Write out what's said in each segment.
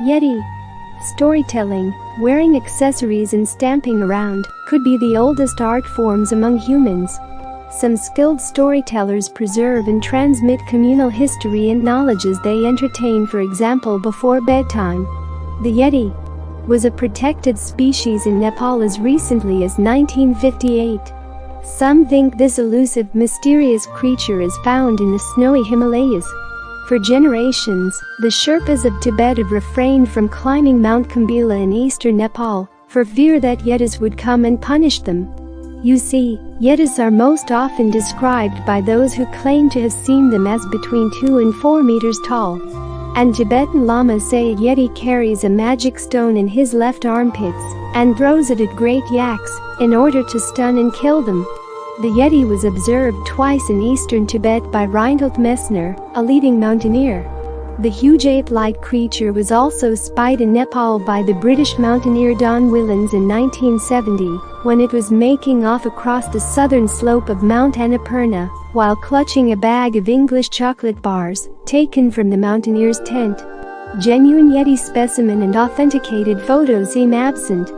Yeti. Storytelling, wearing accessories and stamping around, could be the oldest art forms among humans. Some skilled storytellers preserve and transmit communal history and knowledge as they entertain, for example before bedtime. The Yeti was a protected species in Nepal as recently as 1958. Some think this elusive, mysterious creature is found in the snowy Himalayas. For generations, the Sherpas of Tibet have refrained from climbing Mount Kambila in eastern Nepal, for fear that Yetis would come and punish them. You see, Yetis are most often described by those who claim to have seen them as between 2 and 4 meters tall. And Tibetan lamas say a Yeti carries a magic stone in his left armpits and throws it at great yaks in order to stun and kill them. The Yeti was observed twice in eastern Tibet by Reinhold Messner, a leading mountaineer. The huge ape-like creature was also spied in Nepal by the British mountaineer Don Willans in 1970, when it was making off across the southern slope of Mount Annapurna, while clutching a bag of English chocolate bars, taken from the mountaineer's tent. Genuine Yeti specimen and authenticated photos seem absent.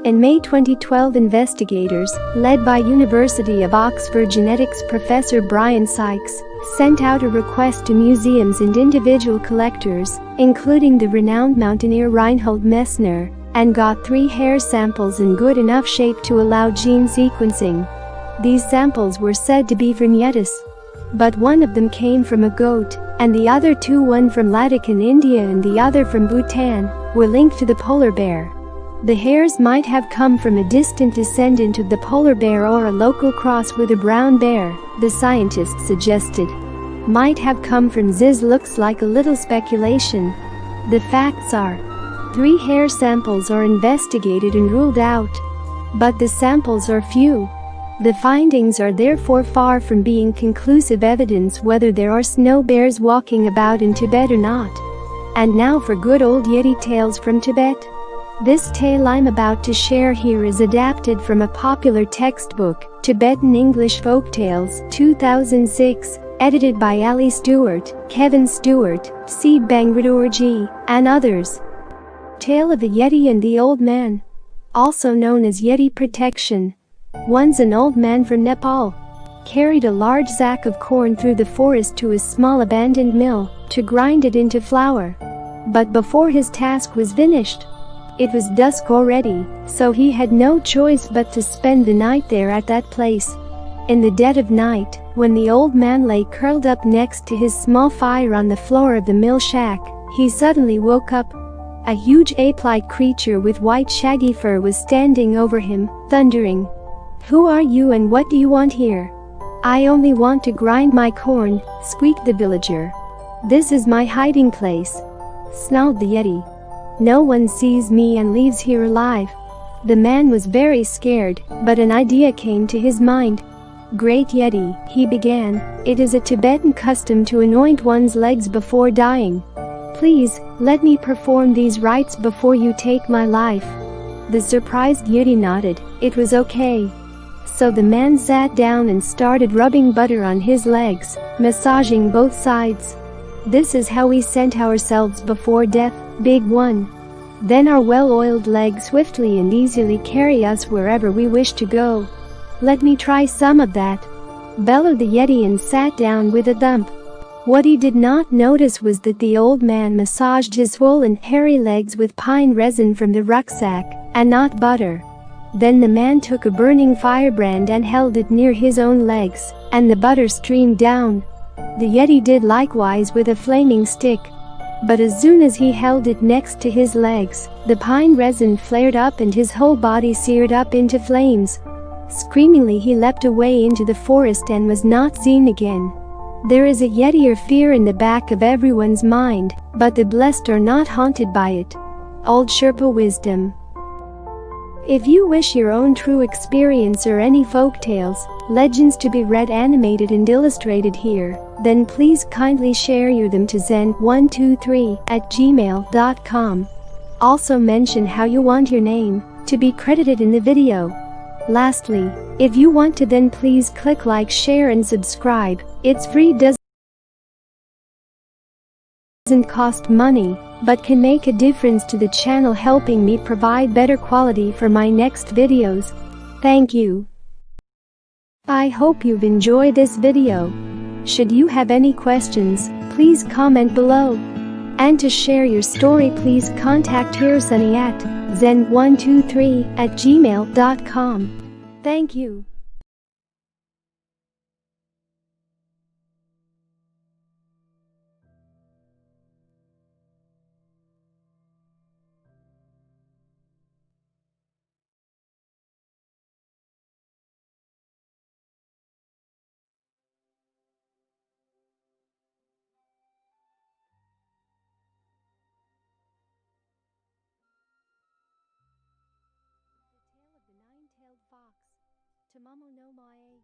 In May 2012, investigators, led by University of Oxford genetics professor Brian Sykes, sent out a request to museums and individual collectors, including the renowned mountaineer Reinhold Messner, and got 3 hair samples in good enough shape to allow gene sequencing. These samples were said to be from Yetis. But one of them came from a goat, and the other 2, one from Ladakh in India and the other from Bhutan, were linked to the polar bear. The hairs might have come from a distant descendant of the polar bear or a local cross with a brown bear, the scientists suggested. Might have come from Ziz looks like a little speculation. The facts are: 3 hair samples are investigated and ruled out. But the samples are few. The findings are therefore far from being conclusive evidence whether there are snow bears walking about in Tibet or not. And now for good old Yeti tales from Tibet. This tale I'm about to share here is adapted from a popular textbook, Tibetan English Folktales, 2006, edited by Ali Stewart, Kevin Stewart, C. Bangradorji, and others. Tale of the Yeti and the Old Man. Also known as Yeti protection. Once an old man from Nepal carried a large sack of corn through the forest to a small abandoned mill to grind it into flour. But before his task was finished, it was dusk already, so he had no choice but to spend the night there at that place. In the dead of night, when the old man lay curled up next to his small fire on the floor of the mill shack, he suddenly woke up. A huge ape-like creature with white shaggy fur was standing over him, thundering, "Who are you and what do you want here?" "I only want to grind my corn," squeaked the villager. "This is my hiding place," snarled the Yeti. "No one sees me and leaves here alive." The man was very scared, but an idea came to his mind. "Great Yeti," he began, "it is a Tibetan custom to anoint one's legs before dying. Please, let me perform these rites before you take my life." The surprised Yeti nodded. It was okay. So the man sat down and started rubbing butter on his legs, massaging both sides. "This is how we scent ourselves before death, big one. Then our well-oiled legs swiftly and easily carry us wherever we wish to go. Let me try some of that," bellowed the Yeti and sat down with a thump. What he did not notice was that the old man massaged his swollen, hairy legs with pine resin from the rucksack, and not butter. Then the man took a burning firebrand and held it near his own legs, and the butter streamed down. The Yeti did likewise with a flaming stick. But as soon as he held it next to his legs, the pine resin flared up and his whole body seared up into flames. Screamingly he leapt away into the forest and was not seen again. There is a Yeti or fear in the back of everyone's mind, but the blessed are not haunted by it. Old Sherpa wisdom. If you wish your own true experience or any folktales, legends to be read animated and illustrated here, then please kindly share them to zen123@gmail.com. Also mention how you want your name to be credited in the video. Lastly, if you want to, then please click like, share and subscribe. It's free, doesn't cost money. but can make a difference to the channel, helping me provide better quality for my next videos. Thank you. I hope you've enjoyed this video. Should you have any questions, please comment below. And to share your story, please contact Hirosuni at zen123@gmail.com. Thank you. The tale of the nine-tailed fox, Tamamo-no-Mae.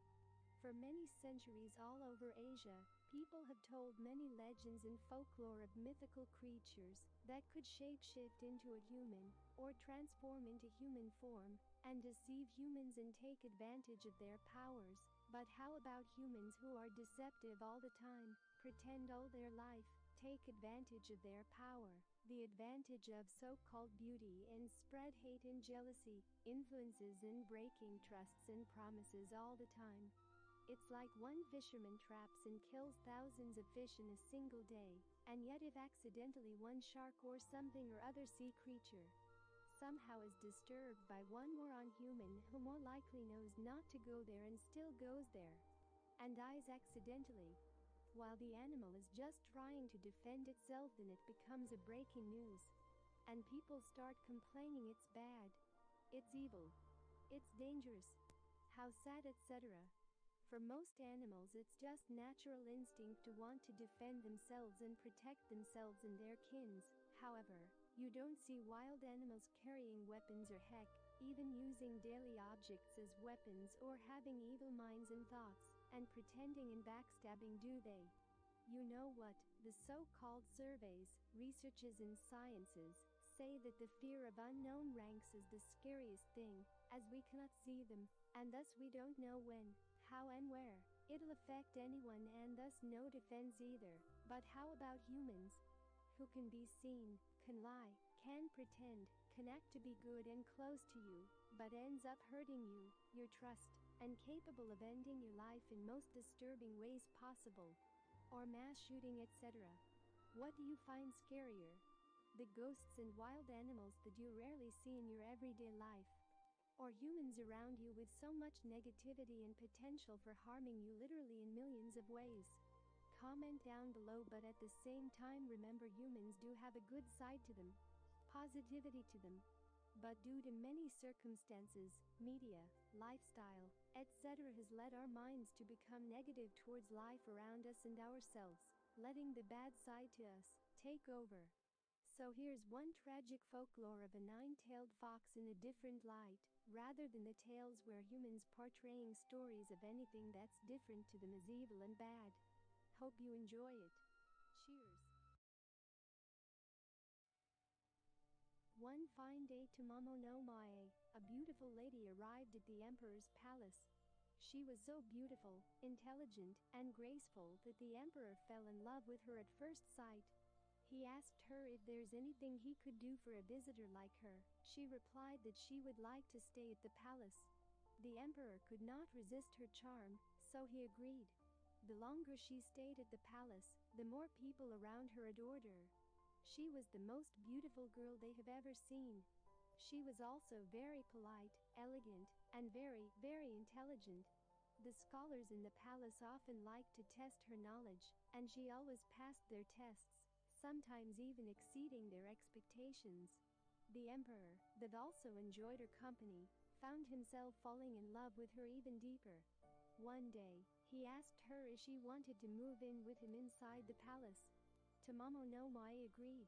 For many centuries all over Asia, people have told many legends and folklore of mythical creatures that could shapeshift into a human, or transform into human form, and deceive humans and take advantage of their powers. But how about humans who are deceptive all the time, pretend all their life, take advantage of their power, the advantage of so-called beauty, and spread hate and jealousy, influences and breaking trusts and promises all the time? It's like one fisherman traps and kills thousands of fish in a single day, and yet if accidentally one shark or something or other sea creature somehow is disturbed by one moron human who more likely knows not to go there and still goes there, and dies accidentally, while the animal is just trying to defend itself, then it becomes a breaking news. And people start complaining it's bad, it's evil, it's dangerous, how sad, etc. For most animals, it's just natural instinct to want to defend themselves and protect themselves and their kins. However, you don't see wild animals carrying weapons or heck, even using daily objects as weapons or having evil minds and thoughts, and pretending and backstabbing, do they? You know what? The so-called surveys, researches and sciences say that the fear of unknown ranks is the scariest thing, as we cannot see them, and thus we don't know when, how and where it'll affect anyone, and thus no defense either. But how about humans? Who can be seen, can lie, can pretend, can act to be good and close to you, but ends up hurting you, your trust, and capable of ending your life in most disturbing ways possible. Or mass shooting, etc. What do you find scarier? The ghosts and wild animals that you rarely see in your everyday life? Or humans around you with so much negativity and potential for harming you literally in millions of ways? Comment down below, but at the same time remember, humans do have a good side to them, positivity to them. But due to many circumstances, media, lifestyle, etc. has led our minds to become negative towards life around us and ourselves, letting the bad side to us take over. So here's one tragic folklore of a nine-tailed fox in a different light, rather than the tales where humans portraying stories of anything that's different to them as evil and bad. Hope you enjoy it. Cheers. One fine day, Tamamo-no-Mae, a beautiful lady, arrived at the emperor's palace. She was so beautiful, intelligent, and graceful that the emperor fell in love with her at first sight. He asked her if there's anything he could do for a visitor like her. She replied that she would like to stay at the palace. The emperor could not resist her charm, so he agreed. The longer she stayed at the palace, the more people around her adored her. She was the most beautiful girl they have ever seen. She was also very polite, elegant, and very, very intelligent. The scholars in the palace often liked to test her knowledge, and she always passed their tests, sometimes even exceeding their expectations. The emperor, that also enjoyed her company, found himself falling in love with her even deeper. One day, he asked her if she wanted to move in with him inside the palace. Tamamo-no-Mae agreed.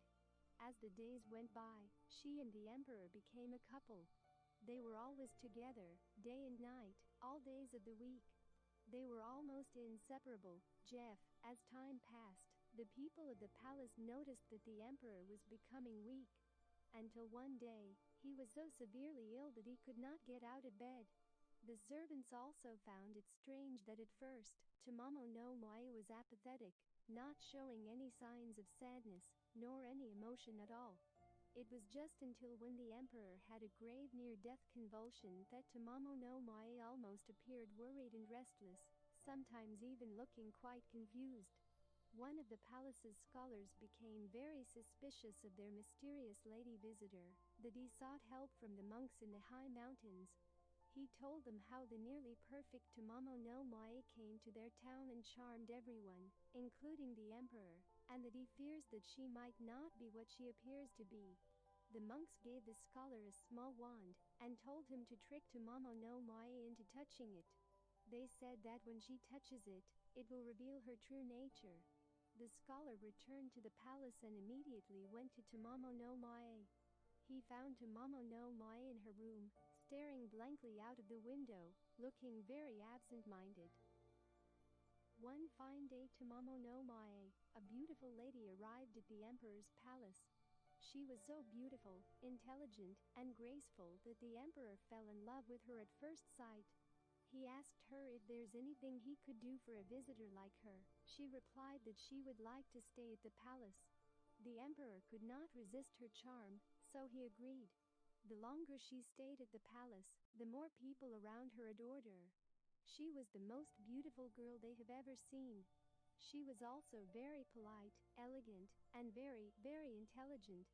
As the days went by, she and the emperor became a couple. They were always together, day and night, all days of the week. They were almost inseparable. As time passed, the people of the palace noticed that the emperor was becoming weak, until one day, he was so severely ill that he could not get out of bed. The servants also found it strange that at first, Tamamo-no-Mae was apathetic, not showing any signs of sadness, nor any emotion at all. It was just until when the emperor had a grave near-death convulsion that Tamamo-no-Mae almost appeared worried and restless, sometimes even looking quite confused. One of the palace's scholars became very suspicious of their mysterious lady visitor, that he sought help from the monks in the high mountains. He told them how the nearly perfect Tamamo-no-Mae came to their town and charmed everyone, including the emperor, and that he fears that she might not be what she appears to be. The monks gave the scholar a small wand and told him to trick Tamamo-no-Mae into touching it. They said that when she touches it, it will reveal her true nature. The scholar returned to the palace and immediately went to Tamamo-no-Mae. He found Tamamo-no-Mae in her room, staring blankly out of the window, looking very absent-minded. One fine day, Tamamo-no-Mae, a beautiful lady, arrived at the emperor's palace. She was so beautiful, intelligent, and graceful that the emperor fell in love with her at first sight. He asked her if there's anything he could do for a visitor like her. She replied that she would like to stay at the palace. The emperor could not resist her charm, so he agreed. The longer she stayed at the palace, the more people around her adored her. She was the most beautiful girl they have ever seen. She was also very polite, elegant, and very intelligent.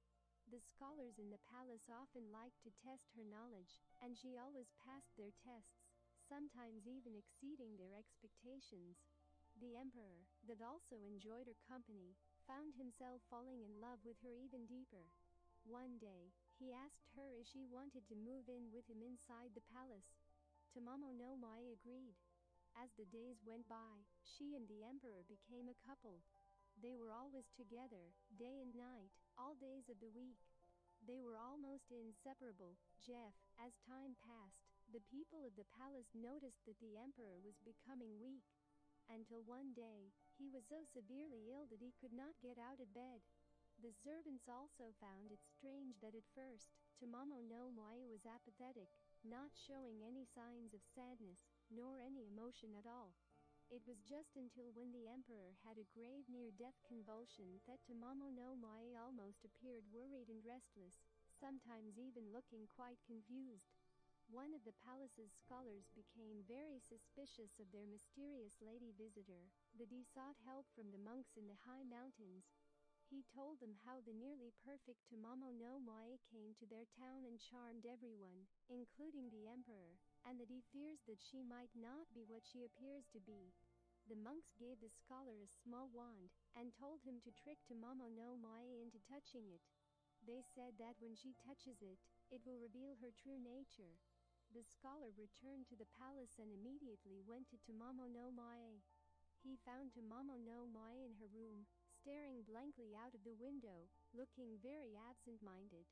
The scholars in the palace often liked to test her knowledge, and she always passed their tests, sometimes even exceeding their expectations. The emperor, that also enjoyed her company, found himself falling in love with her even deeper. One day, he asked her if she wanted to move in with him inside the palace. Tamamo-no-Mae agreed. As the days went by, she and the emperor became a couple. They were always together, day and night, all days of the week. They were almost inseparable. As time passed, the people of the palace noticed that the emperor was becoming weak. Until one day, he was so severely ill that he could not get out of bed. The servants also found it strange that at first, Tamamo-no-Mae was apathetic, not showing any signs of sadness, nor any emotion at all. It was just until when the emperor had a grave near-death convulsion that Tamamo-no-Mae almost appeared worried and restless, sometimes even looking quite confused. One of the palace's scholars became very suspicious of their mysterious lady visitor, that he sought help from the monks in the high mountains. He told them how the nearly perfect Tamamo-no-Mae came to their town and charmed everyone, including the emperor, and that he fears that she might not be what she appears to be. The monks gave the scholar a small wand and told him to trick Tamamo-no-Mae into touching it. They said that when she touches it, it will reveal her true nature. The scholar returned to the palace and immediately went to Tamamo-no-Mae. He found Tamamo-no-Mae in her room, staring blankly out of the window, looking very absent-minded.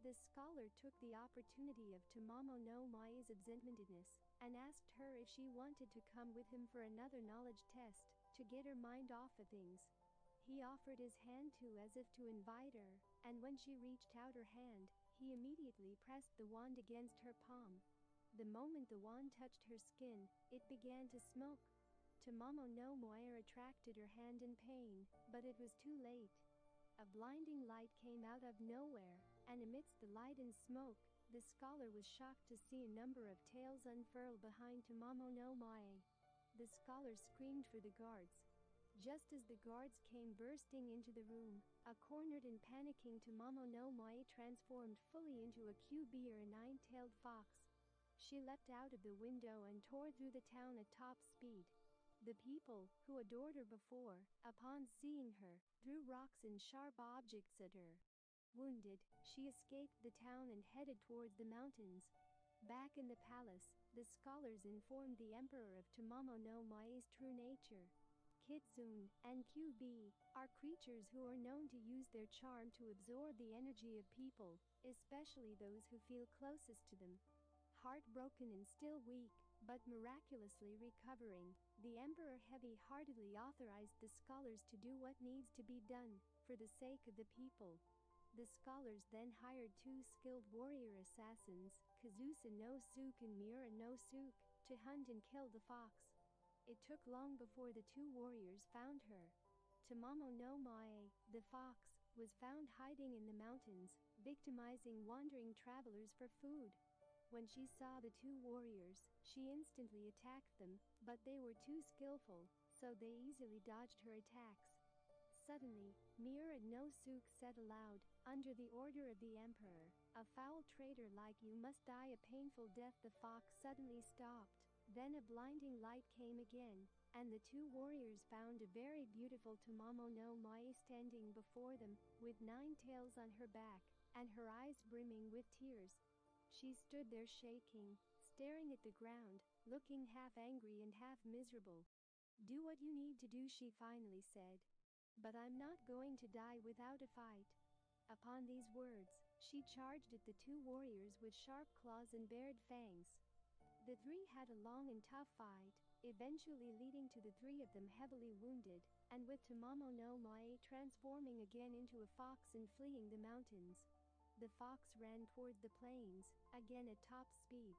The scholar took the opportunity of Tamamo-no-Mae's absent-mindedness and asked her if she wanted to come with him for another knowledge test, to get her mind off of things. He offered his hand to as if to invite her, and when she reached out her hand, he immediately pressed the wand against her palm. The moment the wand touched her skin, it began to smoke. Tamamo-no-Mae attracted her hand in pain, but it was too late. A blinding light came out of nowhere, and amidst the light and smoke, the scholar was shocked to see a number of tails unfurl behind Tamamo-no-Mae. The scholar screamed for the guards. Just as the guards came bursting into the room, a cornered and panicking Tamamo-no-Mae transformed fully into a kyūbi or a nine-tailed fox. She leapt out of the window and tore through the town at top speed. The people, who adored her before, upon seeing her, threw rocks and sharp objects at her. Wounded, she escaped the town and headed towards the mountains. Back in the palace, the scholars informed the emperor of Tamamo-no-Mae's true nature. Kitsune and kyūbi are creatures who are known to use their charm to absorb the energy of people, especially those who feel closest to them. Heartbroken and still weak, but miraculously recovering, the emperor heavy-heartedly authorized the scholars to do what needs to be done, for the sake of the people. The scholars then hired two skilled warrior assassins, Kyūbi-no-Kitsune and Miura-no-Kitsune, to hunt and kill the fox. It took long before the two warriors found her. Tamamo-no-Mae, the fox, was found hiding in the mountains, victimizing wandering travelers for food. When she saw the two warriors, she instantly attacked them, but they were too skillful, so they easily dodged her attacks. Suddenly, Miura-no-Suke said aloud, "Under the order of the emperor, a foul traitor like you must die a painful death." The fox suddenly stopped. Then a blinding light came again, and the two warriors found a very beautiful Tamamo-no-Mae standing before them, with 9 tails on her back, and her eyes brimming with tears. She stood there shaking, staring at the ground, looking half angry and half miserable. "Do what you need to do," she finally said. "But I'm not going to die without a fight." Upon these words, she charged at the two warriors with sharp claws and bared fangs. The three had a long and tough fight, eventually leading to the three of them heavily wounded, and with Tamamo-no-Mae transforming again into a fox and fleeing the mountains. The fox ran toward the plains, again at top speed.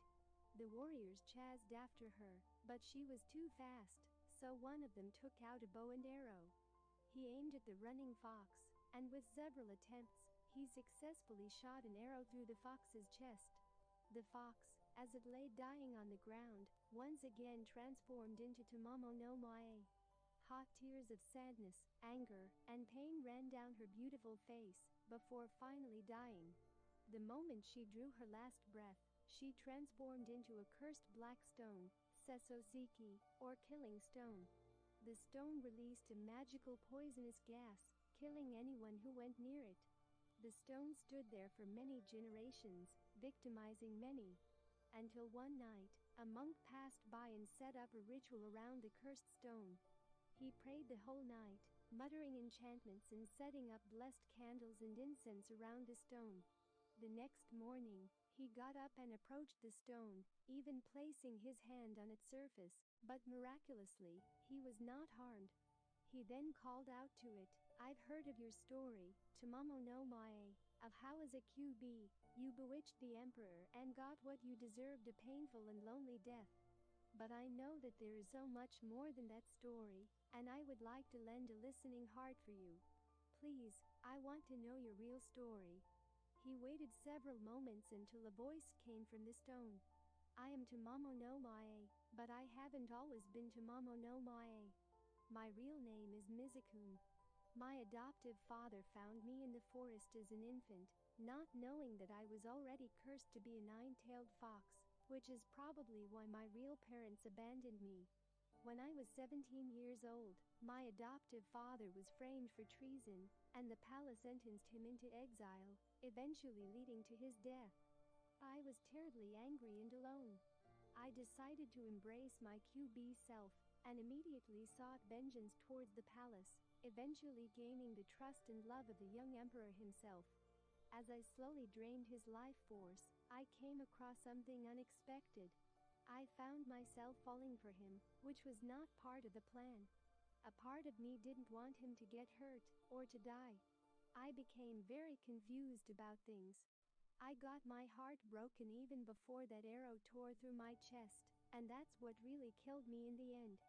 The warriors chased after her, but she was too fast, so one of them took out a bow and arrow. He aimed at the running fox, and with several attempts, he successfully shot an arrow through the fox's chest. The fox, as it lay dying on the ground, once again transformed into Tamamo-no-Mae. Hot tears of sadness, anger, and pain ran down her beautiful face, before finally dying. The moment she drew her last breath, she transformed into a cursed black stone, Sesosiki, or killing stone. The stone released a magical poisonous gas, killing anyone who went near it. The stone stood there for many generations, victimizing many. Until one night, a monk passed by and set up a ritual around the cursed stone. He prayed the whole night, muttering enchantments and setting up blessed candles and incense around the stone. The next morning, he got up and approached the stone, even placing his hand on its surface, but miraculously, he was not harmed. He then called out to it, "I've heard of your story, Tamamo-no-Mae, of how as a kyūbi, you bewitched the emperor and got what you deserved, a painful and lonely death. But I know that there is so much more than that story, and I would like to lend a listening heart for you. Please, I want to know your real story." He waited several moments until a voice came from the stone. "I am Tamamo-no-Mae, but I haven't always been Tamamo-no-Mae. My real name is Mizukun. My adoptive father found me in the forest as an infant, not knowing that I was already cursed to be a 9-tailed fox, which is probably why my real parents abandoned me. When I was 17 years old, my adoptive father was framed for treason, and the palace sentenced him into exile, eventually leading to his death. I was terribly angry and alone. I decided to embrace my kyūbi self, and immediately sought vengeance towards the palace, eventually gaining the trust and love of the young emperor himself. As I slowly drained his life force, I came across something unexpected. I found myself falling for him, which was not part of the plan. A part of me didn't want him to get hurt, or to die. I became very confused about things. I got my heart broken even before that arrow tore through my chest, and that's what really killed me in the end.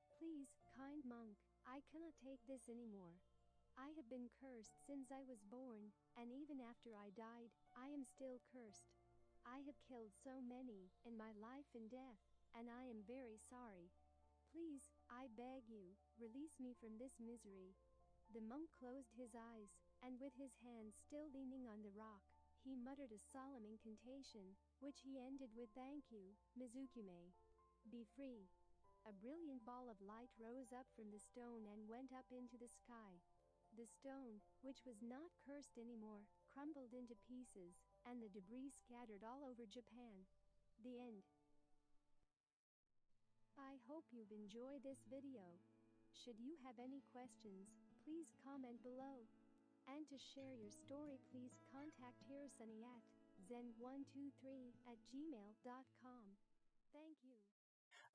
Please, kind monk, I cannot take this anymore. I have been cursed since I was born, and even after I died, I am still cursed. I have killed so many, in my life and death, and I am very sorry. Please, I beg you, release me from this misery." The monk closed his eyes, and with his hands still leaning on the rock, he muttered a solemn incantation, which he ended with, "Thank you, Mizukume. Be free." A brilliant ball of light rose up from the stone and went up into the sky. The stone, which was not cursed anymore, crumbled into pieces, and the debris scattered all over Japan. The end. I hope you've enjoyed this video. Should you have any questions, please comment below. And to share your story, please contact Hirosuni at zen123@gmail.com. Thank you.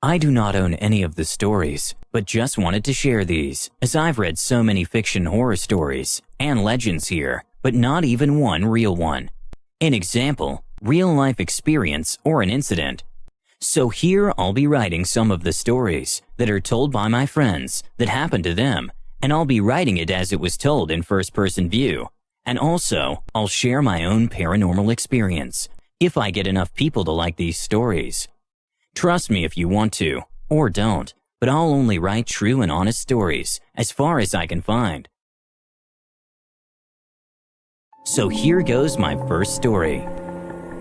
I do not own any of the stories, but just wanted to share these, as I've read so many fiction horror stories and legends here, but not even one real one. An example, real-life experience, or an incident. So here I'll be writing some of the stories that are told by my friends that happened to them, and I'll be writing it as it was told in first-person view. And also, I'll share my own paranormal experience if I get enough people to like these stories. Trust me if you want to, or don't, but I'll only write true and honest stories as far as I can find. So here goes my first story.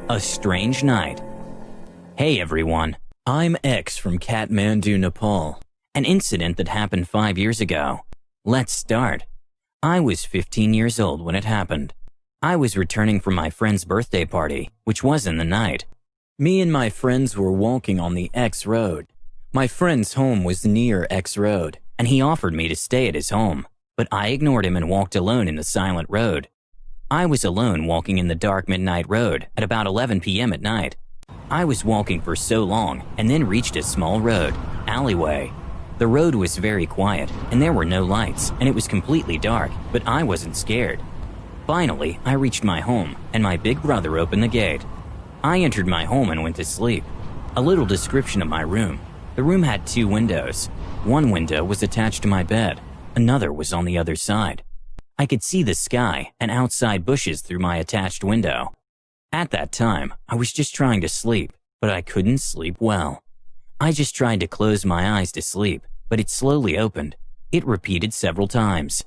A Strange Night. Hey everyone, I'm X from Kathmandu, Nepal. An incident that happened 5 years ago. Let's start. I was 15 years old when it happened. I was returning from my friend's birthday party, which was in the night. Me and my friends were walking on the X Road. My friend's home was near X Road, and he offered me to stay at his home, but I ignored him and walked alone in the silent road. I was alone walking in the dark midnight road at about 11 p.m. at night. I was walking for so long and then reached a small road, alleyway. The road was very quiet and there were no lights and it was completely dark, but I wasn't scared. Finally, I reached my home and my big brother opened the gate. I entered my home and went to sleep. A little description of my room. The room had 2 windows. One window was attached to my bed. Another was on the other side. I could see the sky and outside bushes through my attached window. At that time, I was just trying to sleep, but I couldn't sleep well. I just tried to close my eyes to sleep, but it slowly opened. It repeated several times.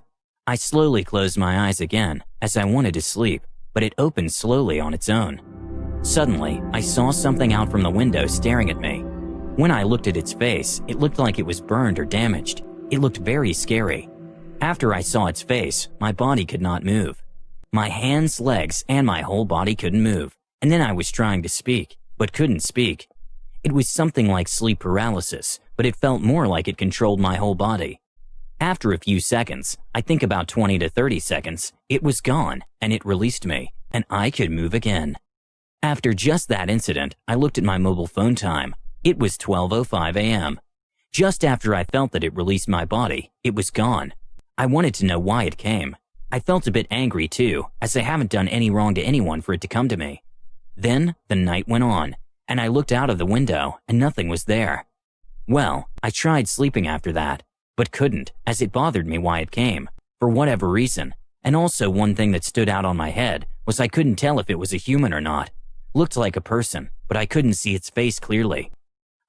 I slowly closed my eyes again as I wanted to sleep, but it opened slowly on its own. Suddenly, I saw something out from the window staring at me. When I looked at its face, it looked like it was burned or damaged. It looked very scary. After I saw its face, my body could not move. My hands, legs, and my whole body couldn't move. And then I was trying to speak, but couldn't speak. It was something like sleep paralysis, but it felt more like it controlled my whole body. After a few seconds, I think about 20 to 30 seconds, it was gone and it released me, and I could move again. After just that incident, I looked at my mobile phone time. It was 12:05 a.m. Just after I felt that it released my body, it was gone. I wanted to know why it came. I felt a bit angry too, as I haven't done any wrong to anyone for it to come to me. Then the night went on, and I looked out of the window and nothing was there. Well, I tried sleeping after that, but couldn't, as it bothered me why it came, for whatever reason. And also one thing that stood out on my head was I couldn't tell if it was a human or not. Looked like a person, but I couldn't see its face clearly.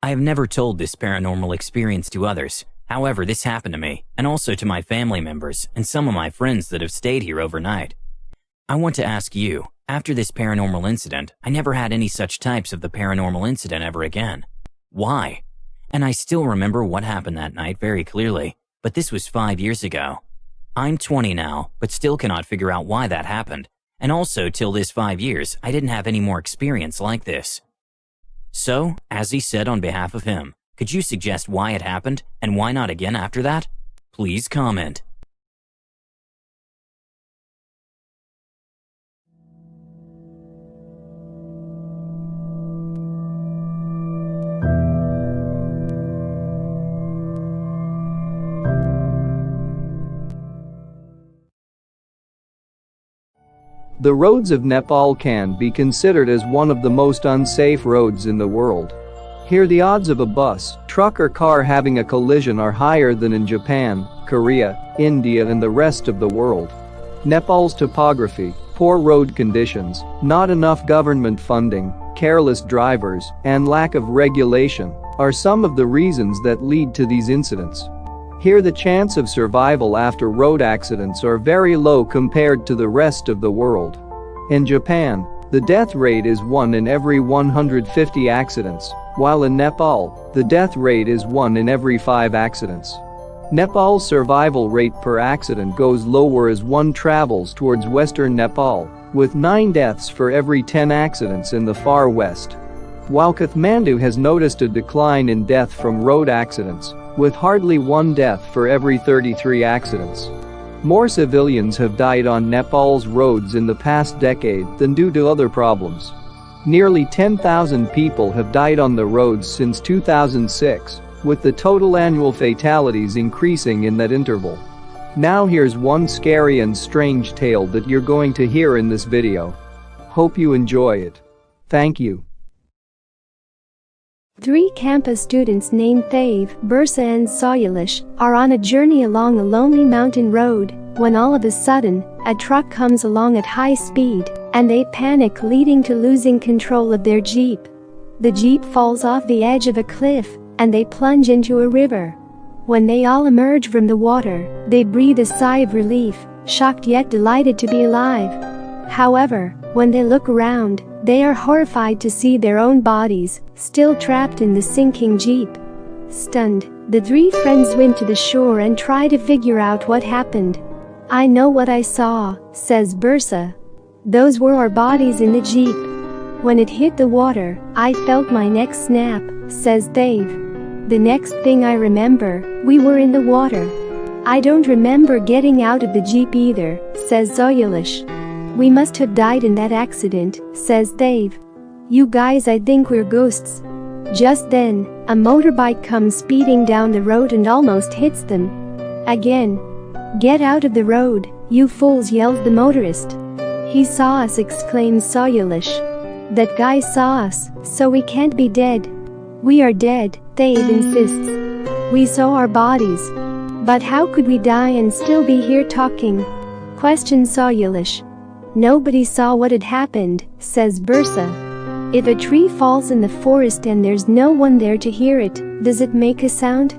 I have never told this paranormal experience to others. However, this happened to me, and also to my family members and some of my friends that have stayed here overnight. I want to ask you, after this paranormal incident, I never had any such types of the paranormal incident ever again. Why? And I still remember what happened that night very clearly, but this was 5 years ago. I'm 20 now, but still cannot figure out why that happened. And also, till this 5 years, I didn't have any more experience like this. So, as he said on behalf of him, could you suggest why it happened and why not again after that? Please comment. The roads of Nepal can be considered as one of the most unsafe roads in the world. Here the odds of a bus, truck or car having a collision are higher than in Japan, Korea, India and the rest of the world. Nepal's topography, poor road conditions, not enough government funding, careless drivers, and lack of regulation are some of the reasons that lead to these incidents. Here the chance of survival after road accidents are very low compared to the rest of the world. In Japan, the death rate is 1 in every 150 accidents, while in Nepal, the death rate is 1 in every 5 accidents. Nepal's survival rate per accident goes lower as one travels towards western Nepal, with 9 deaths for every 10 accidents in the far west. While Kathmandu has noticed a decline in death from road accidents, with hardly 1 death for every 33 accidents. More civilians have died on Nepal's roads in the past decade than due to other problems. Nearly 10,000 people have died on the roads since 2006, with the total annual fatalities increasing in that interval. Now here's one scary and strange tale that you're going to hear in this video. Hope you enjoy it. Thank you. 3 campus students named Thave, Bursa and Soyulish are on a journey along a lonely mountain road. when all of a sudden, a truck comes along at high speed, and they panic, leading to losing control of their Jeep. The Jeep falls off the edge of a cliff, and they plunge into a river. When they all emerge from the water, they breathe a sigh of relief, shocked yet delighted to be alive. However, when they look around, they are horrified to see their own bodies, still trapped in the sinking Jeep. Stunned, the three friends swim to the shore and try to figure out what happened. "I know what I saw," says Bursa. "Those were our bodies in the Jeep. When it hit the water, I felt my neck snap," says Dave. "The next thing I remember, we were in the water. I don't remember getting out of the Jeep either," says Zoyalish. "We must have died in that accident," says Dave. "You guys, I think we're ghosts." Just then, a motorbike comes speeding down the road and almost hits them. Again. "Get out of the road, you fools," yells the motorist. "He saw us," exclaims Zoyalish. "That guy saw us, so we can't be dead." "We are dead," Dave insists. "We saw our bodies. But how could we die and still be here talking?" questions Zoyalish. "Nobody saw what had happened," says Bursa. "If a tree falls in the forest and there's no one there to hear it, does it make a sound?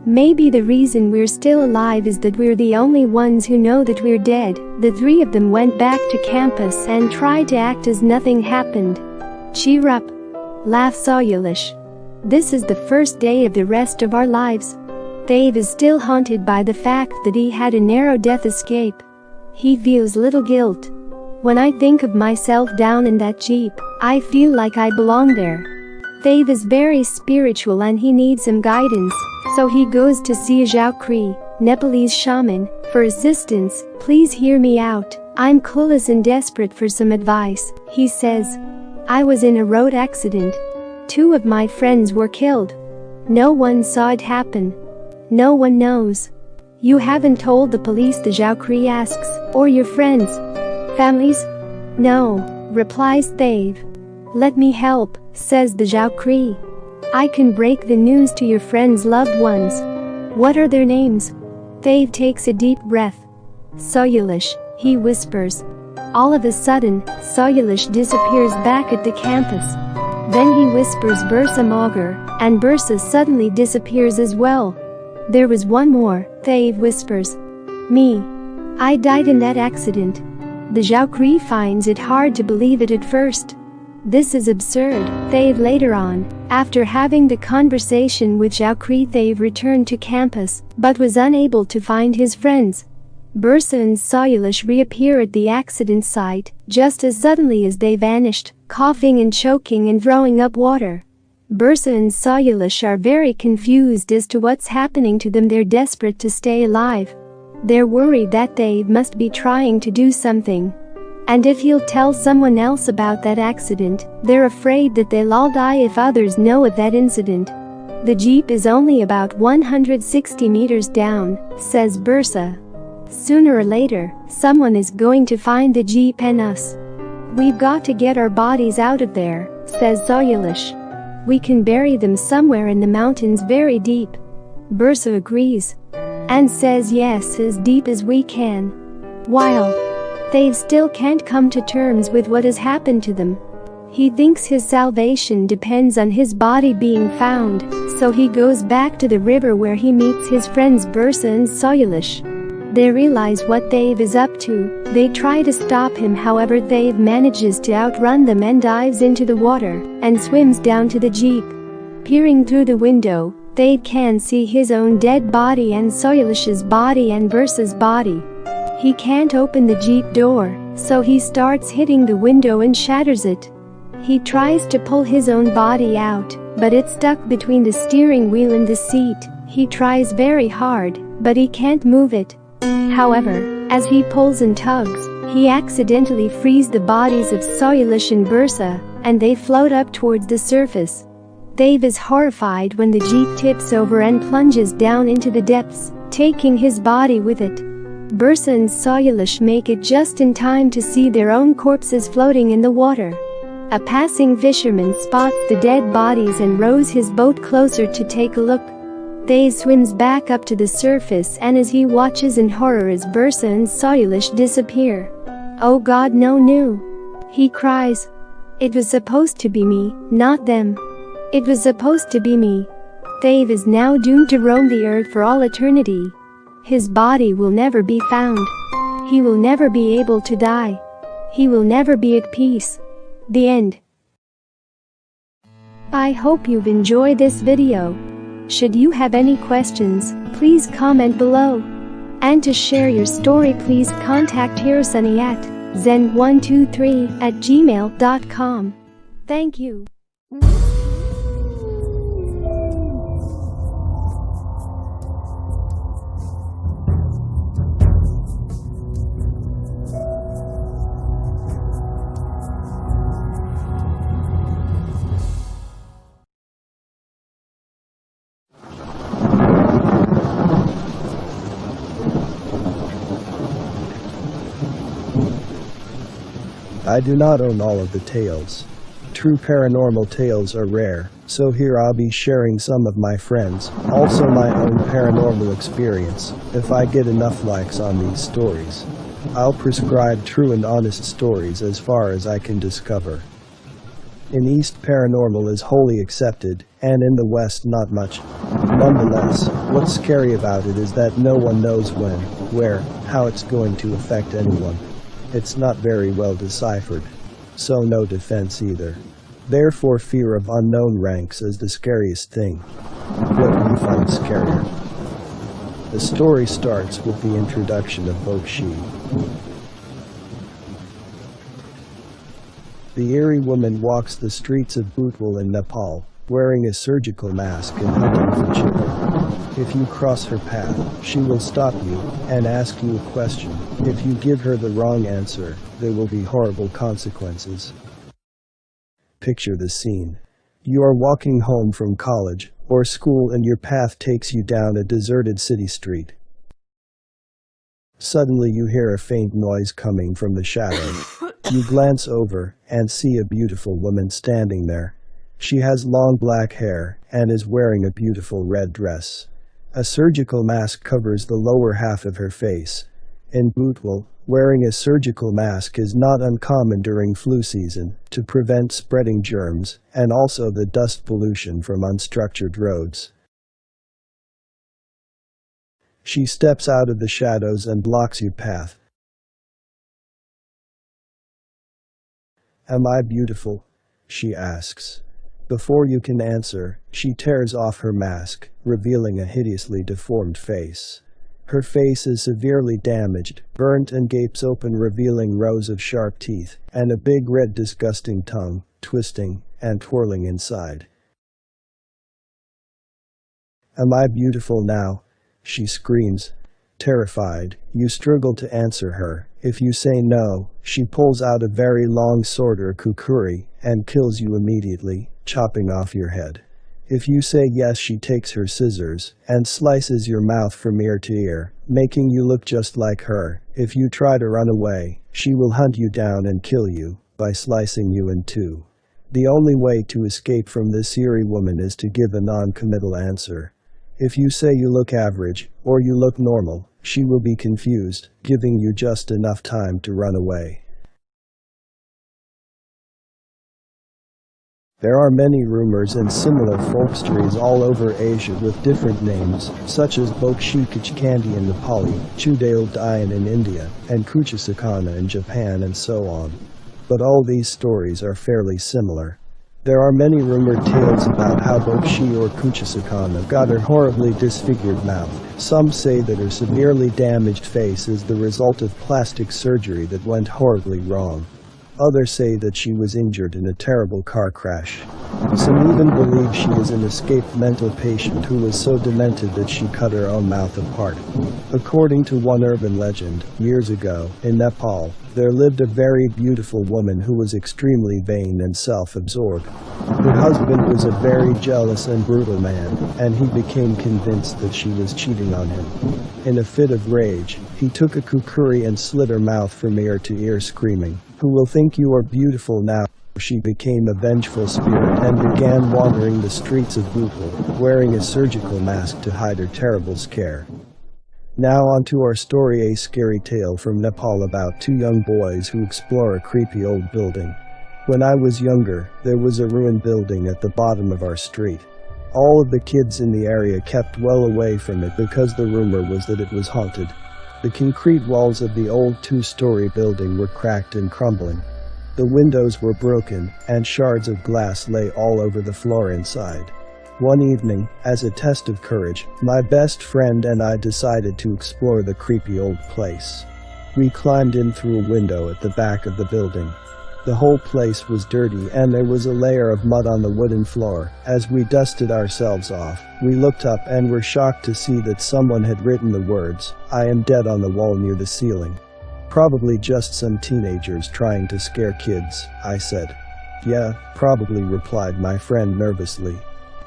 Maybe the reason we're still alive is that we're the only ones who know that we're dead." The three of them went back to campus and tried to act as nothing happened. "Cheer up," laughs Zoyalish. "This is the first day of the rest of our lives." Dave is still haunted by the fact that he had a narrow death escape. He feels little guilt. "When I think of myself down in that Jeep, I feel like I belong there." Dave is very spiritual and he needs some guidance, so he goes to see a Zhaokri, Nepalese shaman, for assistance. "Please hear me out, I'm clueless and desperate for some advice," he says. "I was in a road accident. 2 of my friends were killed. No one saw it happen. No one knows." "You haven't told the police?" the Zhaokri asks, "or your friends? Families?" "No," replies Dave. "Let me help," says the Zhaokri. "I can break the news to your friends' loved ones." "What are their names?" Dave takes a deep breath. "Zoyalish," he whispers. All of a sudden, Zoyalish disappears back at the campus. Then he whispers Bursa Magar, and Bursa suddenly disappears as well. "There was one more," Dave whispers. "Me. I died in that accident." The Zhaokri finds it hard to believe it at first. "This is absurd," Dave later on. After having the conversation with Zhaokri, Dave returned to campus, but was unable to find his friends. Bursa and Zoyalish reappear at the accident site, just as suddenly as they vanished, coughing and choking and throwing up water. Bursa and Zoyalish are very confused as to what's happening to them. They're desperate to stay alive. They're worried that Dave must be trying to do something. And if he'll tell someone else about that accident, they're afraid that they'll all die if others know of that incident. "The Jeep is only about 160 meters down," says Bursa. "Sooner or later, someone is going to find the Jeep and us. We've got to get our bodies out of there," says Zoyalish. "We can bury them somewhere in the mountains very deep." Bursa agrees and says yes, as deep as we can. While Dave still can't come to terms with what has happened to them. He thinks his salvation depends on his body being found, so he goes back to the river where he meets his friends Bursa and Zoyalish. They realize what Dave is up to. They try to stop him, however Dave manages to outrun them and dives into the water and swims down to the Jeep. Peering through the window, Dave can see his own dead body and Zoyalish's body and Bursa's body. He can't open the Jeep door, so he starts hitting the window and shatters it. He tries to pull his own body out, but it's stuck between the steering wheel and the seat. He tries very hard, but he can't move it. However, as he pulls and tugs, he accidentally frees the bodies of Zoyalish and Bursa, and they float up towards the surface. Dave is horrified when the Jeep tips over and plunges down into the depths, taking his body with it. Bursa and Zoyalish make it just in time to see their own corpses floating in the water. A passing fisherman spots the dead bodies and rows his boat closer to take a look. They swims back up to the surface, and as he watches in horror as Bursa and Soyulish disappear. "Oh God, no, no," he cries. "It was supposed to be me, not them. It was supposed to be me." Dave is now doomed to roam the earth for all eternity. His body will never be found. He will never be able to die. He will never be at peace. The end. I hope you've enjoyed this video. Should you have any questions, please comment below. And to share your story, please contact Hirosuni at zen123@gmail.com. Thank you. I do not own all of the tales. True paranormal tales are rare, so here I'll be sharing some of my friends, also my own paranormal experience. If I get enough likes on these stories, I'll prescribe true and honest stories as far as I can discover. In East, paranormal is wholly accepted, and in the West not much. Nonetheless, what's scary about it is that no one knows when, where, how it's going to affect anyone. It's not very well deciphered, so no defense either. Therefore, fear of unknown ranks as the scariest thing. What do you find scarier? The story starts with the introduction of Bokshi. The eerie woman walks the streets of Bhutwal in Nepal, wearing a surgical mask and hunting for children. If you cross her path, she will stop you and ask you a question. If you give her the wrong answer, there will be horrible consequences. Picture the scene. You are walking home from college or school and your path takes you down a deserted city street. Suddenly you hear a faint noise coming from the shadow. You glance over and see a beautiful woman standing there. She has long black hair and is wearing a beautiful red dress. A surgical mask covers the lower half of her face. In Bhutwal, wearing a surgical mask is not uncommon during flu season to prevent spreading germs and also the dust pollution from unstructured roads. She steps out of the shadows and blocks your path. "Am I beautiful?" she asks. Before you can answer, she tears off her mask, revealing a hideously deformed face. Her face is severely damaged, burnt and gapes open, revealing rows of sharp teeth, and a big red disgusting tongue, twisting and twirling inside. "Am I beautiful now?" she screams. Terrified, you struggle to answer her. If you say no, she pulls out a very long sword or kukuri and kills you immediately, chopping off your head. If you say yes, she takes her scissors and slices your mouth from ear to ear, making you look just like her. If you try to run away, she will hunt you down and kill you by slicing you in two. The only way to escape from this eerie woman is to give a non-committal answer. If you say you look average or you look normal, she will be confused, giving you just enough time to run away. There are many rumors and similar folk stories all over Asia with different names, such as Bokshi-kitsune in Nepali, Chudail-dayan in India, and Kuchisakana in Japan, and so on. But all these stories are fairly similar. There are many rumored tales about how Bokshi or Kuchisakana got her horribly disfigured mouth. Some say that her severely damaged face is the result of plastic surgery that went horribly wrong. Others say that she was injured in a terrible car crash. Some even believe she is an escaped mental patient who was so demented that she cut her own mouth apart. According to one urban legend, years ago, in Nepal, there lived a very beautiful woman who was extremely vain and self-absorbed. Her husband was a very jealous and brutal man, and he became convinced that she was cheating on him. In a fit of rage, he took a kukuri and slit her mouth from ear to ear, screaming, "Who will think you are beautiful now?" She became a vengeful spirit and began wandering the streets of Bhopal, wearing a surgical mask to hide her terrible scare. Now on to our story, a scary tale from Nepal about two young boys who explore a creepy old building. When I was younger, there was a ruined building at the bottom of our street. All of the kids in the area kept well away from it because the rumor was that it was haunted. The concrete walls of the old two-story building were cracked and crumbling. The windows were broken, and shards of glass lay all over the floor inside. One evening, as a test of courage, my best friend and I decided to explore the creepy old place. We climbed in through a window at the back of the building. The whole place was dirty and there was a layer of mud on the wooden floor. As we dusted ourselves off, we looked up and were shocked to see that someone had written the words, "I am dead," on the wall near the ceiling. "Probably just some teenagers trying to scare kids," I said. "Yeah, probably," replied my friend nervously.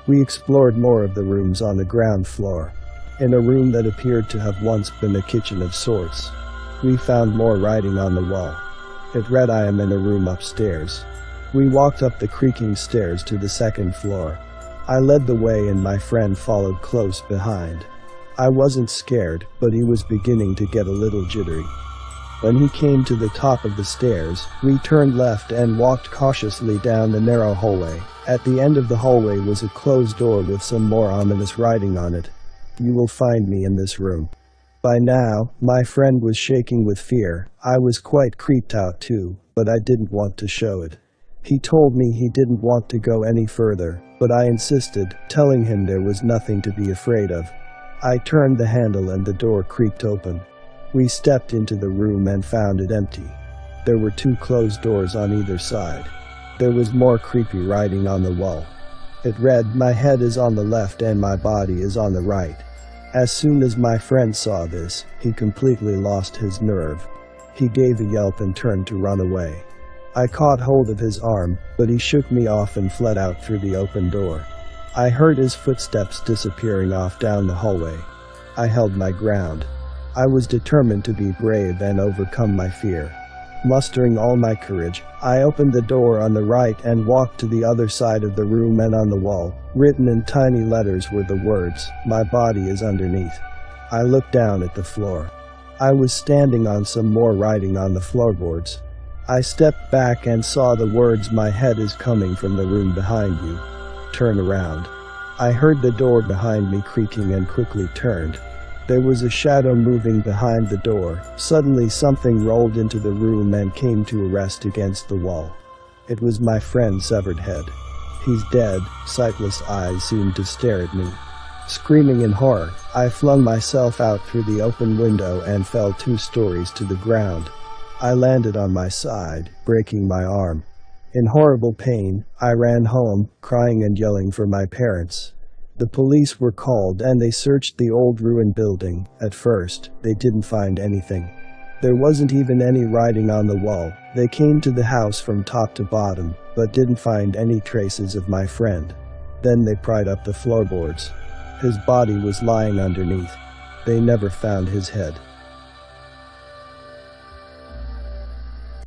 We explored more of the rooms on the ground floor. In a room that appeared to have once been a kitchen of sorts, we found more writing on the wall. It read, "I am in a room upstairs." We walked up the creaking stairs to the second floor. I led the way and my friend followed close behind. I wasn't scared, but he was beginning to get a little jittery. When he came to the top of the stairs, we turned left and walked cautiously down the narrow hallway. At the end of the hallway was a closed door with some more ominous writing on it. "You will find me in this room." By now, my friend was shaking with fear. I was quite creeped out too, but I didn't want to show it. He told me he didn't want to go any further, but I insisted, telling him there was nothing to be afraid of. I turned the handle and the door creaked open. We stepped into the room and found it empty. There were two closed doors on either side. There was more creepy writing on the wall. It read, "My head is on the left and my body is on the right." As soon as my friend saw this, he completely lost his nerve. He gave a yelp and turned to run away. I caught hold of his arm, but he shook me off and fled out through the open door. I heard his footsteps disappearing off down the hallway. I held my ground. I was determined to be brave and overcome my fear. Mustering all my courage, I opened the door on the right and walked to the other side of the room, and on the wall, written in tiny letters, were the words, "My body is underneath." I looked down at the floor. I was standing on some more writing on the floorboards. I stepped back and saw the words, "My head is coming from the room behind you. Turn around." I heard the door behind me creaking and quickly turned. There was a shadow moving behind the door. Suddenly something rolled into the room and came to a rest against the wall. It was my friend's severed head. His dead, sightless eyes seemed to stare at me. Screaming in horror, I flung myself out through the open window and fell 2 stories to the ground. I landed on my side, breaking my arm. In horrible pain, I ran home, crying and yelling for my parents. The police were called and they searched the old ruined building. At first, they didn't find anything. There wasn't even any writing on the wall. They came to the house from top to bottom, but didn't find any traces of my friend. Then they pried up the floorboards. His body was lying underneath. They never found his head.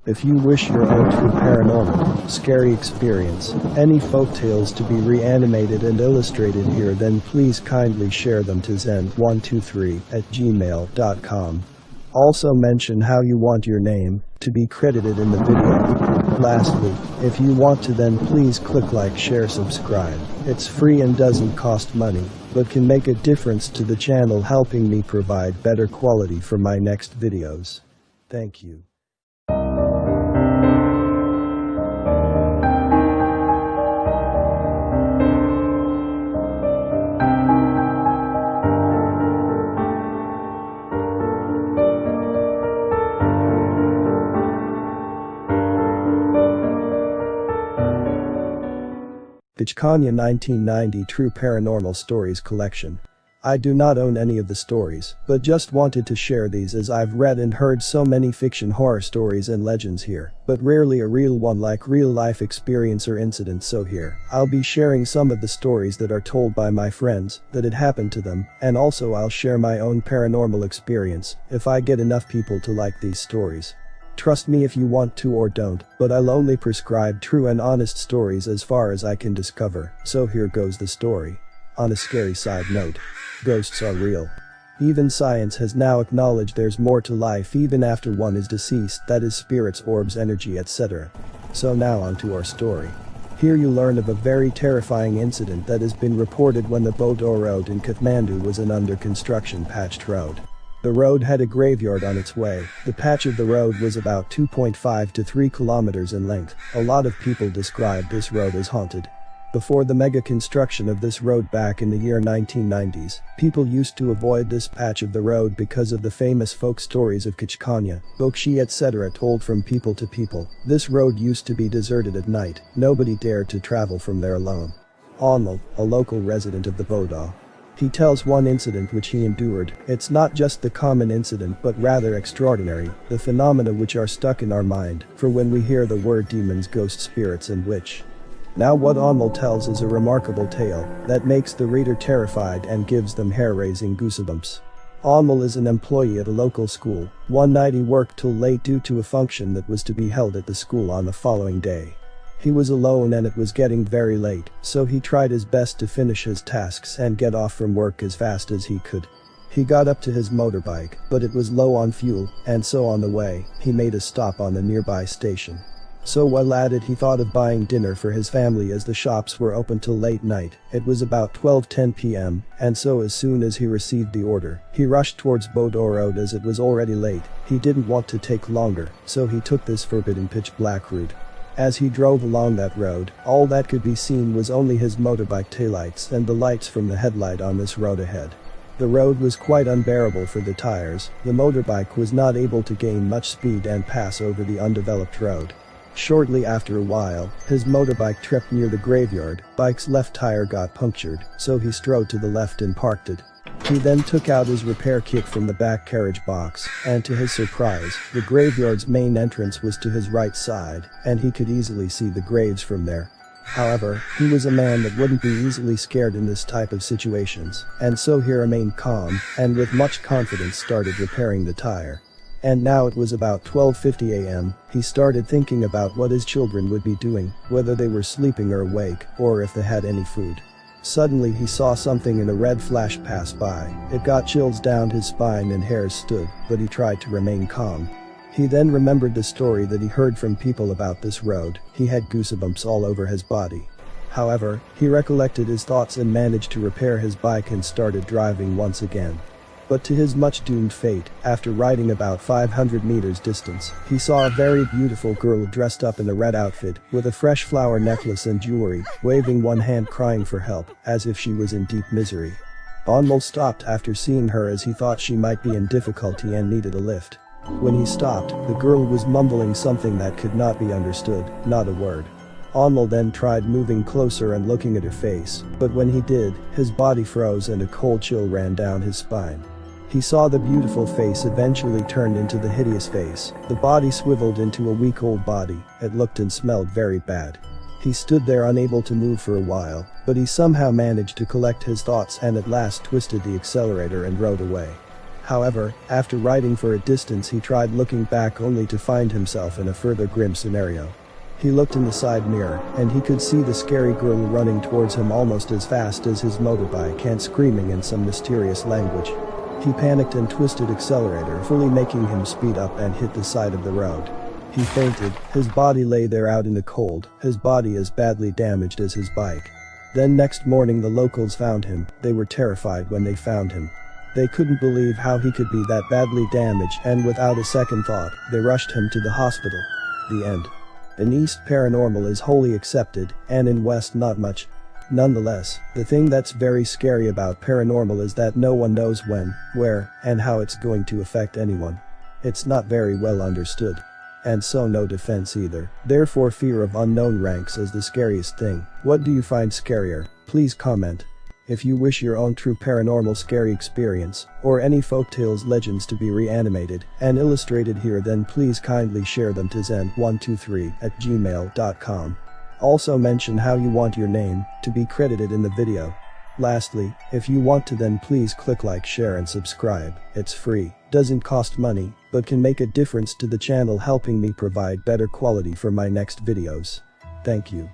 If you wish your own true paranormal, scary experience, any folktales to be reanimated and illustrated here, then please kindly share them to zen123@gmail.com. Also mention how you want your name to be credited in the video. Lastly, if you want to, then please click like, share, subscribe. It's free and doesn't cost money, but can make a difference to the channel, helping me provide better quality for my next videos. Thank you. Kanya 1990 True Paranormal Stories Collection. I do not own any of the stories, but just wanted to share these as I've read and heard so many fiction horror stories and legends here, but rarely a real one like real life experience or incident. So here, I'll be sharing some of the stories that are told by my friends, that had happened to them, and also I'll share my own paranormal experience, if I get enough people to like these stories. Trust me if you want to or don't, but I'll only prescribe true and honest stories as far as I can discover, so here goes the story. On a scary side note, ghosts are real. Even science has now acknowledged there's more to life even after one is deceased, that is spirits, orbs, energy, etc. So now on to our story. Here you learn of a very terrifying incident that has been reported when the Bodo Road in Kathmandu was an under construction patched road. The road had a graveyard on its way. The patch of the road was about 2.5 to 3 kilometers in length. A lot of people described this road as haunted. Before the mega construction of this road back in the year 1990s, people used to avoid this patch of the road because of the famous folk stories of Kichkanya, Bokshi, etc. told from people to people. This road used to be deserted at night. Nobody dared to travel from there alone. Onmal, a local resident of the Bodo, he tells one incident which he endured. It's not just the common incident but rather extraordinary, the phenomena which are stuck in our mind for when we hear the word demons, ghosts, spirits and witch. Now what Onmal tells is a remarkable tale that makes the reader terrified and gives them hair-raising goosebumps. Onmal is an employee at a local school. One night he worked till late due to a function that was to be held at the school on the following day. He was alone and it was getting very late, so he tried his best to finish his tasks and get off from work as fast as he could. He got up to his motorbike, but it was low on fuel, and so on the way, he made a stop on the nearby station. So while at it he thought of buying dinner for his family as the shops were open till late night. It was about 12:10 p.m. and so as soon as he received the order, he rushed towards Bodo Road as it was already late. He didn't want to take longer, so he took this forbidden pitch black route. As he drove along that road, all that could be seen was only his motorbike taillights and the lights from the headlight on this road ahead. The road was quite unbearable for the tires. The motorbike was not able to gain much speed and pass over the undeveloped road. Shortly after a while, his motorbike tripped near the graveyard. Bike's left tire got punctured, so he strode to the left and parked it. He then took out his repair kit from the back carriage box, and to his surprise, the graveyard's main entrance was to his right side, and he could easily see the graves from there. However, he was a man that wouldn't be easily scared in this type of situations, and so he remained calm, and with much confidence started repairing the tire. And now it was about 12:50 a.m. He started thinking about what his children would be doing, whether they were sleeping or awake, or if they had any food. Suddenly he saw something in a red flash pass by. It got chills down his spine and hairs stood, but he tried to remain calm. He then remembered the story that he heard from people about this road. He had goosebumps all over his body. However, he recollected his thoughts and managed to repair his bike and started driving once again. But to his much doomed fate, after riding about 500 meters distance, he saw a very beautiful girl dressed up in a red outfit, with a fresh flower necklace and jewelry, waving one hand crying for help, as if she was in deep misery. Onmal stopped after seeing her as he thought she might be in difficulty and needed a lift. When he stopped, the girl was mumbling something that could not be understood, not a word. Onmal then tried moving closer and looking at her face, but when he did, his body froze and a cold chill ran down his spine. He saw the beautiful face eventually turned into the hideous face. The body swiveled into a weak old body. It looked and smelled very bad. He stood there unable to move for a while, but he somehow managed to collect his thoughts and at last twisted the accelerator and rode away. However, after riding for a distance he tried looking back only to find himself in a further grim scenario. He looked in the side mirror, and he could see the scary girl running towards him almost as fast as his motorbike and screaming in some mysterious language. He panicked and twisted accelerator, fully making him speed up and hit the side of the road. He fainted. His body lay there out in the cold, his body as badly damaged as his bike. Then next morning the locals found him. They were terrified when they found him. They couldn't believe how he could be that badly damaged, and without a second thought, they rushed him to the hospital. The end. In East, paranormal is wholly accepted, and in West not much. Nonetheless, the thing that's very scary about paranormal is that no one knows when, where, and how it's going to affect anyone. It's not very well understood. And so no defense either. Therefore fear of unknown ranks as the scariest thing. What do you find scarier? Please comment. If you wish your own true paranormal scary experience, or any folktales legends to be reanimated and illustrated here, then please kindly share them to zen123@gmail.com. Also mention how you want your name to be credited in the video. Lastly, if you want to, then please click like, share and subscribe. It's free, doesn't cost money, but can make a difference to the channel, helping me provide better quality for my next videos. Thank you.